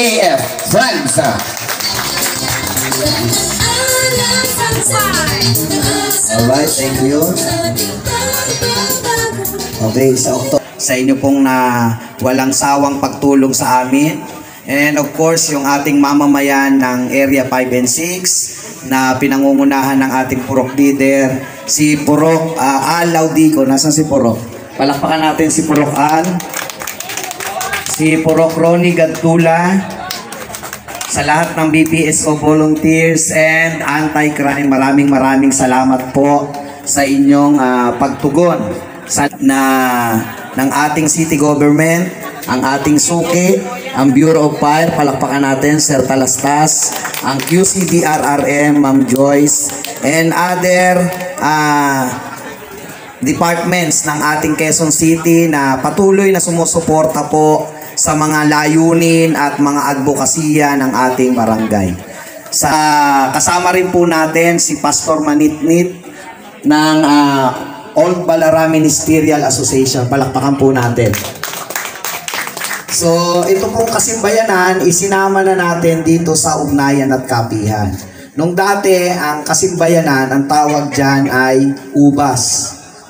AF Franza. Alright, thank you. Okay, sa inyo pong na walang sawang pagtulong sa amin. And of course, yung ating mamamayan ng Area 5 and 6 na pinangungunahan ng ating Purok leader, si Purok Al Laudico. Nasaan si Purok? Palakpakan natin si Purok Al. Si Purok Ronnie Gadtula. Sa lahat ng BPSO volunteers and anti-crime, maraming salamat po sa inyong pagtugon ng ating city government, ang ating suki, ang Bureau of Fire, palakpakan natin, Sir Talastas, ang QCDRRM, Ma'am Joyce, and other departments ng ating Quezon City na patuloy na sumusuporta po sa mga layunin at mga advokasya ng ating barangay. Kasama rin po natin si Pastor Manitnit ng Old Balara Ministerial Association. Palakpakan po natin. So, ito pong kasimbayanan, isinama na natin dito sa ugnayan at kapihan. Nung dati, ang kasimbayanan, ang tawag dyan ay UBAS.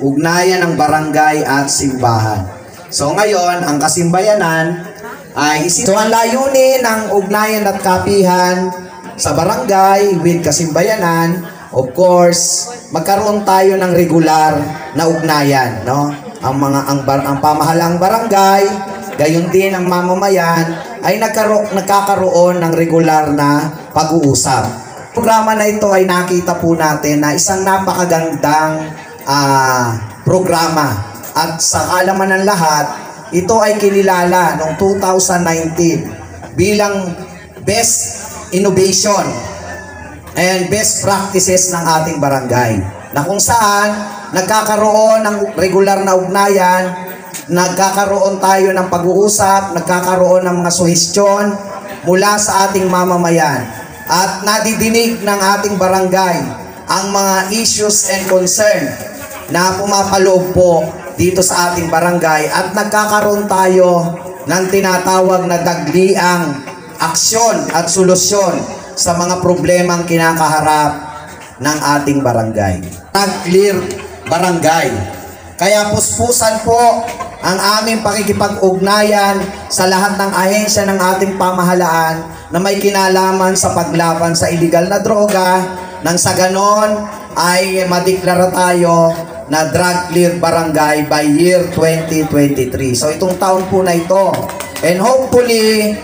Ugnayan ng barangay at simbahan. So ngayon, ang kasimbayanan ay ang layunin ng ugnayan at kapihan sa barangay with kasimbayanan. Of course, magkaroon tayo ng regular na ugnayan, no? Ang pamahalang barangay, gayon din ang mamamayan ay nagkakaroon ng regular na pag-uusap. Programa na ito ay nakita po natin na isang napakagandang programa. At sa kalaman ng lahat, ito ay kinilala noong 2019 bilang Best Innovation and Best Practices ng ating barangay. Na kung saan nagkakaroon ng regular na ugnayan, nagkakaroon tayo ng pag-uusap, nagkakaroon ng mga suhestyon mula sa ating mamamayan. At nadidinig ng ating barangay ang mga issues and concern na pumapaloob po dito sa ating barangay at nagkakaroon tayo ng tinatawag na dagliang aksyon at solusyon sa mga problemang kinakaharap ng ating barangay. Clear barangay. Kaya puspusan po ang aming pakikipag-ugnayan sa lahat ng ahensya ng ating pamahalaan na may kinalaman sa paglaban sa illegal na droga, nang sa ganon ay madeklara tayo na drug clear barangay by year 2023. So itong taon po na ito. And hopefully,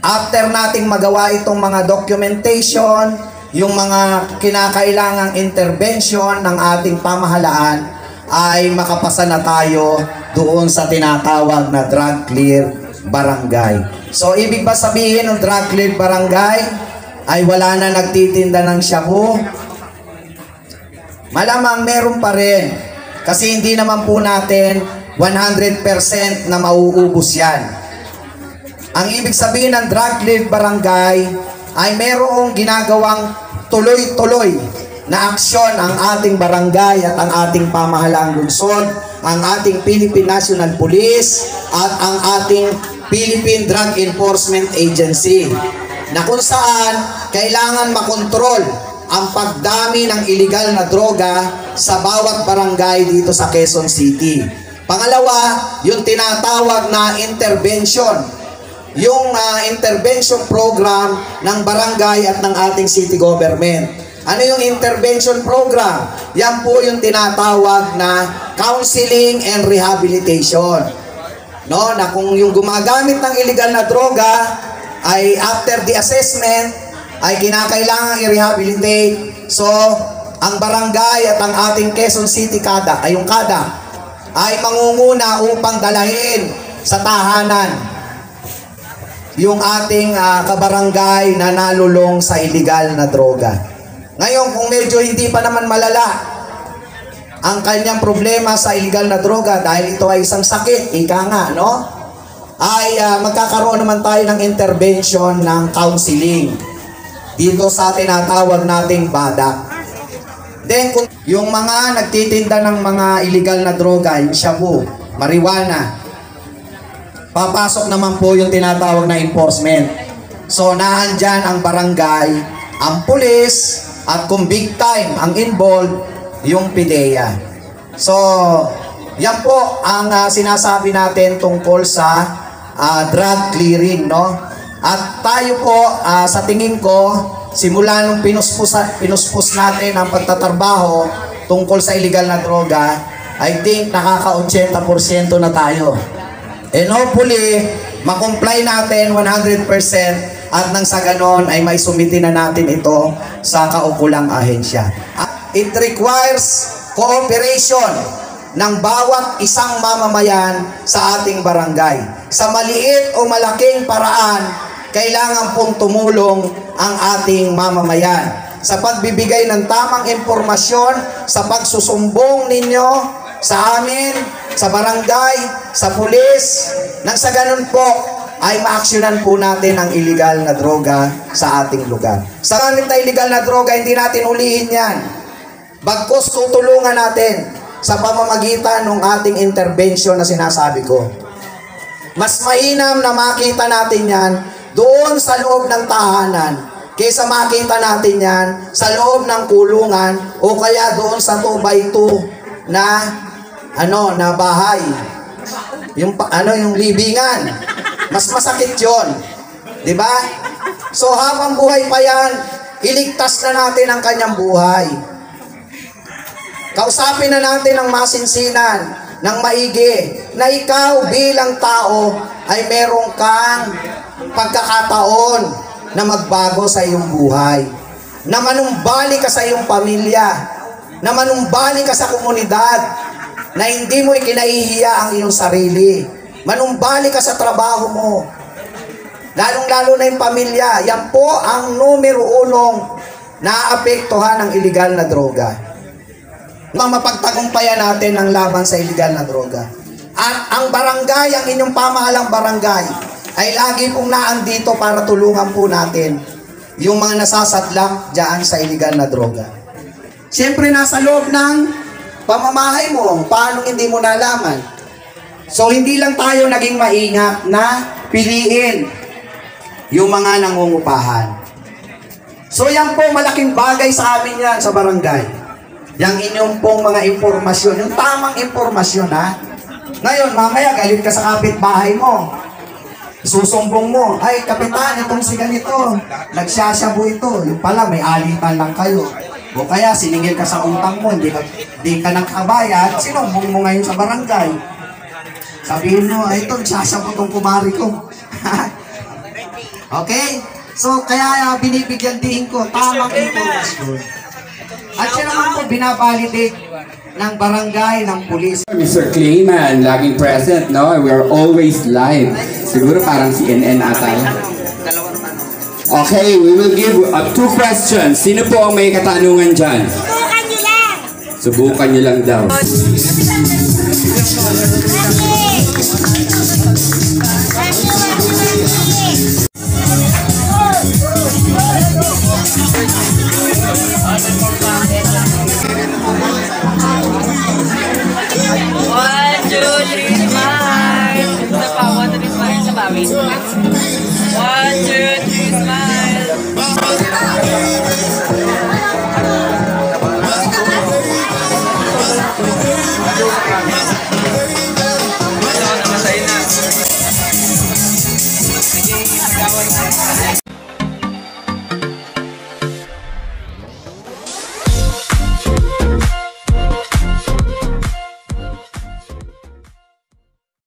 after nating magawa itong mga documentation, yung mga kinakailangang intervention ng ating pamahalaan, ay makapasa na tayo doon sa tinatawag na drug clear barangay. So ibig ba sabihin ng drug clear barangay ay wala na nagtitinda ng shabu? Malamang meron pa rin. Kasi hindi naman po natin 100% na mauubos yan. Ang ibig sabihin ng drug clear barangay ay merong ginagawang tuloy-tuloy na aksyon ang ating barangay at ang ating pamahalaang lungsod, ang ating Philippine National Police at ang ating Philippine Drug Enforcement Agency, na kung saan kailangan makontrol ang pagdami ng illegal na droga sa bawat barangay dito sa Quezon City. Pangalawa, yung tinatawag na intervention. Yung intervention program ng barangay at ng ating city government. Ano yung intervention program? Yan po yung tinatawag na counseling and rehabilitation. No, na kung yung gumagamit ng illegal na droga ay after the assessment ay kinakailangan i-rehabilitate. So, ang barangay at ang ating Quezon City kada ay mangunguna upang dalahin sa tahanan yung ating kabarangay na nalulong sa illegal na droga. Ngayon, kung medyo hindi pa naman malala ang kanyang problema sa illegal na droga dahil ito ay isang sakit, ika nga, no? Ay magkakaroon naman tayo ng intervention ng counseling dito sa tinatawag nating BADA. Then, kung yung mga nagtitinda ng mga illegal na droga, yung shabu, marijuana, papasok naman po yung tinatawag na enforcement. So, naandyan ang barangay, ang pulis, at kung big time ang involved, yung PIDEA. So, yan po ang sinasabi natin tungkol sa drug clearing, no? At tayo po, sa tingin ko, simula nung pinuspos natin ang pagtatrabaho tungkol sa illegal na droga, I think nakaka-80% na tayo. And hopefully, makomply natin 100% at nang sa ganon ay may sumiti na natin ito sa kaukulang ahensya. It requires cooperation ng bawat isang mamamayan sa ating barangay. Sa maliit o malaking paraan, kailangan pong tumulong ang ating mamamayan sa pagbibigay ng tamang impormasyon, sa pagsusumbong ninyo sa amin, sa barangay, sa pulis, nang sa ganun po ay maaksyonan po natin ang illegal na droga sa ating lugar. Sa gamit na illegal na droga, hindi natin ulihin yan. Bagkus tutulungan natin sa pamamagitan ng ating intervention na sinasabi ko. Mas mainam na makita natin yan doon sa loob ng tahanan kaysa makita natin yan sa loob ng kulungan o kaya doon sa 2x2 na na bahay. Yung libingan. Mas masakit 'yon. 'Di ba? So habang buhay pa yan, iligtas na natin ang kanyang buhay. Kausapin na natin ang masinsinan, ng maigi, na ikaw bilang tao ay meron kang pagkakataon na magbago sa iyong buhay. Na manumbalik ka sa iyong pamilya, na manumbalik ka sa komunidad, na hindi mo ikinahihiya ang iyong sarili. Manumbalik ka sa trabaho mo. Lalong-lalo na yung pamilya. Yan po ang numero 1 naapektuhan ng illegal na droga. Mapagtagumpayan natin ang laban sa illegal na droga. At ang barangay, ang inyong pamahalang barangay, ay lagi pong naandito para tulungan po natin yung mga nasasadlak dyan sa illegal na droga. Siyempre, nasa loob ng pamamahay mo, paano hindi mo nalaman? So, hindi lang tayo naging maingat na piliin yung mga nangungupahan. So, yan po, malaking bagay sa amin yan sa barangay. Yang inyong pong mga impormasyon, yung tamang impormasyon, ha? Ngayon, mamaya, galit ka sa kapitbahay mo. Susumbong mo, ay, kapitan, itong si ganito, nagsasyabu ito. Yung pala, may alitan lang kayo. O kaya, siningil ka sa utang mo, hindi ka nakabayad, sinumbong mo ngayon sa barangay. Sabihin mo, ito, nagsasyabu itong kumari ko. Okay? So, kaya binibigyan din ko tamang impormasyon. At siya naman po binabalidate ng barangay, ng pulis. Mr. Clayman, laging present, no? We are always live. Siguro parang CNN ata. Okay, we will give 2 questions. Sino po ang may katanungan dyan? Subukan nyo lang! Subukan nyo lang daw.